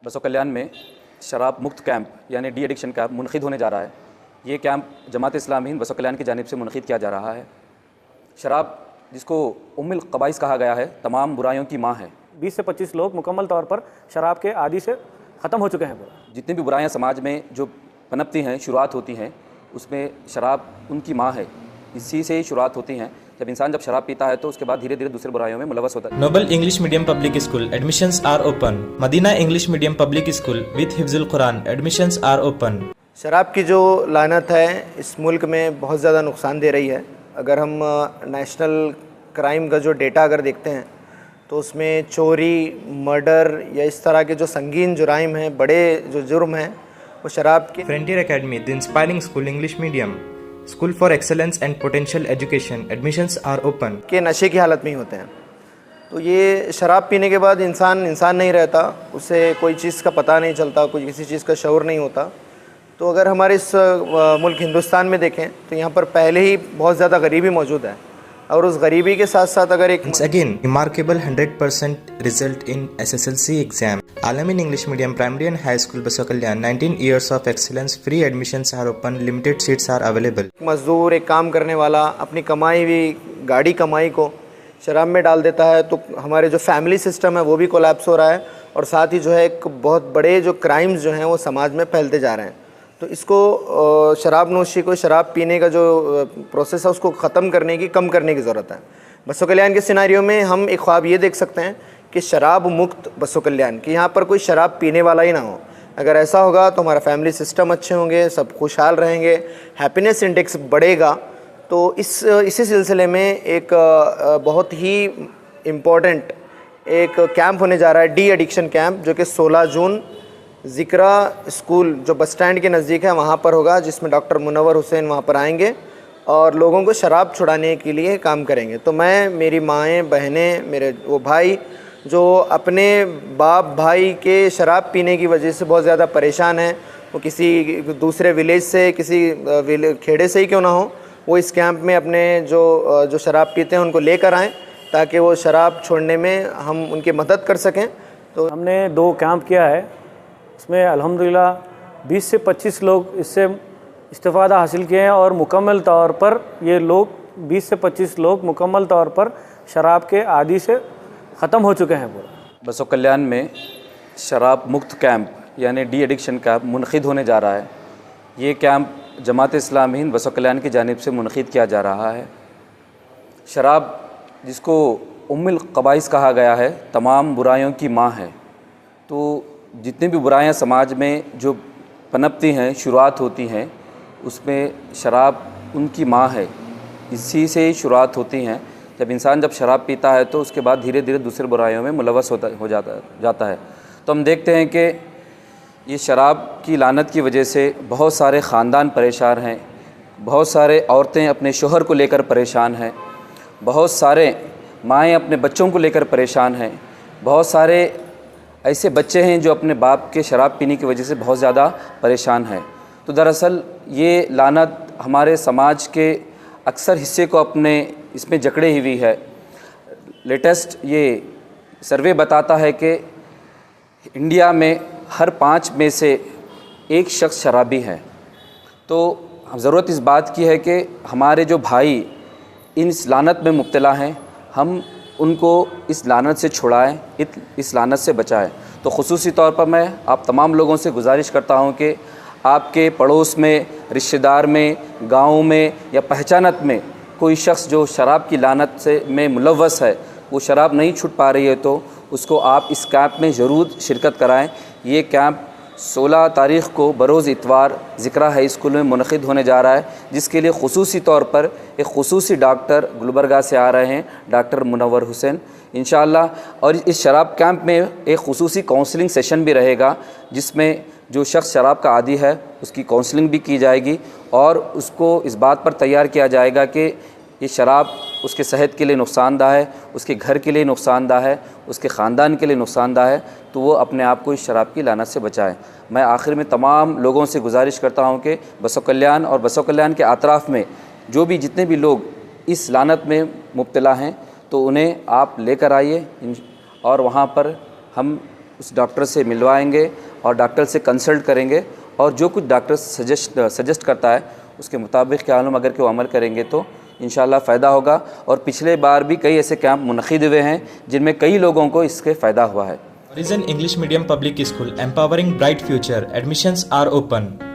बसों कल्याण में शराब मुक्त कैंप यानी डी एडिक्शन कैंप मुनक़िद होने जा रहा है। ये कैंप जमात इस्लामी हिंद बसों कल्याण की जानिब से मुनक़िद किया जा रहा है। शराब जिसको उम्मुल ख़बाइस कहा गया है, तमाम बुराइयों की माँ है। 20 से 25 लोग मुकम्मल तौर पर शराब के आदी से ख़त्म हो चुके हैं। जितनी भी बुराइयाँ समाज में जो पनपती हैं, शुरुआत होती हैं, उसमें शराब उनकी माँ है। इसी से ही शुरुआत होती हैं। जब इंसान जब शराब पीता है तो उसके बाद धीरे धीरे दूसरी बुराइयों में मुलव्वस होता है। Noble English medium public school admissions are open. Madina English medium public school with हिफ्जुल कुरान एडमिशंस आर ओपन। शराब की जो लानत है इस मुल्क में बहुत ज़्यादा नुकसान दे रही है। अगर हम नेशनल क्राइम का जो डेटा अगर देखते हैं तो उसमें चोरी, मर्डर या इस तरह के जो संगीन जुराइम हैं, बड़े जो जुर्म हैं, वो शराब के। Frontier academy the inspiring school English medium school for excellence and potential education admissions are open के नशे की हालत में ही होते हैं। तो ये शराब पीने के बाद इंसान नहीं रहता, उसे कोई चीज़ का पता नहीं चलता, कोई किसी चीज़ का शऊर नहीं होता। तो अगर हमारे इस मुल्क हिंदुस्तान में देखें तो यहाँ पर पहले ही बहुत ज़्यादा गरीबी मौजूद है, और उस गरीबी के साथ साथ अगर एक again remarkable 100% result in SSLC exam. Alameen English medium primary and high school Basavakalyan 19 years of excellence. Free admissions are open, limited seats are available. मजदूर, एक काम करने वाला अपनी कमाई हुई गाड़ी कमाई को शराब में डाल देता है, तो हमारे जो फैमिली सिस्टम है वो भी कोलैप्स हो रहा है, और साथ ही जो है एक बहुत बड़े जो क्राइम्स जो हैं वो समाज में फैलते जा रहे हैं। तो इसको शराब नोशी को, शराब पीने का जो प्रोसेस है उसको ख़त्म करने की, कम करने की ज़रूरत है। बसों कल्याण के सिनारियों में हम एक ख्वाब ये देख सकते हैं कि शराब मुक्त बसों कल्याण, कि यहाँ पर कोई शराब पीने वाला ही ना हो। अगर ऐसा होगा तो हमारा फैमिली सिस्टम अच्छे होंगे, सब खुशहाल रहेंगे, हैप्पीनेस इंडेक्स बढ़ेगा। तो इसी सिलसिले में एक बहुत ही इम्पोर्टेंट एक कैंप होने जा रहा है, डी एडिक्शन कैंप, जो कि 16 जून ज़िक्रा स्कूल जो बस स्टैंड के नज़दीक है वहाँ पर होगा, जिसमें डॉक्टर मुनव्वर हुसैन वहाँ पर आएंगे और लोगों को शराब छुड़ाने के लिए काम करेंगे। तो मैं, मेरी माएँ, बहनें, मेरे वो भाई जो अपने बाप भाई के शराब पीने की वजह से बहुत ज़्यादा परेशान हैं, वो किसी दूसरे विलेज से, किसी खेड़े से ही क्यों ना हो, वो इस कैंप में अपने जो शराब पीते हैं उनको लेकर आएँ, ताकि वो शराब छोड़ने में हम उनकी मदद कर सकें। तो हमने 2 कैंप किया है, इसमें अल्हम्दुलिल्लाह 20 से 25 लोग इससे इस्तिफ़ादा हासिल किए हैं, और मुकम्मल तौर पर ये लोग 20 से 25 लोग मुकम्मल तौर पर शराब के आदी से ख़त्म हो चुके हैं। पूरा बसों कल्याण में शराब मुक्त कैंप यानी डी एडिक्शन कैंप मुनक़िद होने जा रहा है। ये कैंप जमात इस्लामी हिंद बसों कल्याण की जानिब से मुनक़िद किया जा रहा है। शराब जिसको उम्मुल ख़बाइस कहा गया है, तमाम बुराइयों की माँ है। तो जितनी भी बुराइयाँ समाज में जो पनपती हैं, शुरुआत होती हैं, उसमें शराब उनकी माँ है। इसी से ही शुरुआत होती हैं। जब इंसान जब शराब पीता है तो उसके बाद धीरे धीरे दूसरी बुराइयों में मुलव्वस हो जाता है। तो हम देखते हैं कि ये शराब की लानत की वजह से बहुत सारे ख़ानदान परेशान हैं, बहुत सारे औरतें अपने शोहर को लेकर परेशान हैं, बहुत सारे माएँ अपने बच्चों को लेकर परेशान हैं, बहुत सारे ऐसे बच्चे हैं जो अपने बाप के शराब पीने की वजह से बहुत ज़्यादा परेशान हैं। तो दरअसल ये लानत हमारे समाज के अक्सर हिस्से को अपने इसमें जकड़े हुई है। लेटेस्ट ये सर्वे बताता है कि इंडिया में हर 5 में से 1 शख्स शराबी है। तो ज़रूरत इस बात की है कि हमारे जो भाई इस लानत में मुब्तला हैं, हम उनको इस लानत से छुड़ाएं, इस लानत से बचाएं। तो ख़ुसूसी तौर पर मैं आप तमाम लोगों से गुजारिश करता हूं कि आपके पड़ोस में, रिश्तेदार में, गाँव में या पहचानत में कोई शख्स जो शराब की लानत से में मुलव्वस है, वो शराब नहीं छूट पा रही है, तो उसको आप इस कैंप में ज़रूर शिरकत कराएं। ये कैंप 16 तारीख़ को बरोज़ इतवार ज़िक्रा हाई स्कूल में मुनक़िद होने जा रहा है, जिसके लिए ख़ुसूसी तौर पर एक ख़ुसूसी डॉक्टर गुलबर्गा से आ रहे हैं, डॉक्टर मुनव्वर हुसैन इंशाअल्लाह। और इस शराब कैंप में एक ख़ुसूसी काउंसलिंग सेशन भी रहेगा, जिसमें जो शख्स शराब का आदी है उसकी काउंसलिंग भी की जाएगी, और उसको इस बात पर तैयार किया जाएगा कि ये शराब उसके सेहत के लिए नुकसानदा है, उसके घर के लिए नुकसानदा है, उसके ख़ानदान के लिए नुकसानदा है, तो वो अपने आप को इस शराब की लानत से बचाएं। मैं आखिर में तमाम लोगों से गुजारिश करता हूं कि बसों कल्याण और बसों कल्याण के अतराफ़ में जो भी जितने भी लोग इस लानत में मुब्तला हैं, तो उन्हें आप लेकर आइए, और वहाँ पर हम उस डॉक्टर से मिलवाएंगे और डॉक्टर से कंसल्ट करेंगे और जो कुछ डॉक्टर सजेस्ट करता है उसके मुताबिक ख्याल अगर कि वो अमल करेंगे तो इंशाल्लाह फ़ायदा होगा। और पिछले बार भी कई ऐसे कैंप मुनक़िद हुए हैं जिनमें कई लोगों को इसके फ़ायदा हुआ है। Horizon English Medium Public School, empowering bright future. Admissions are open.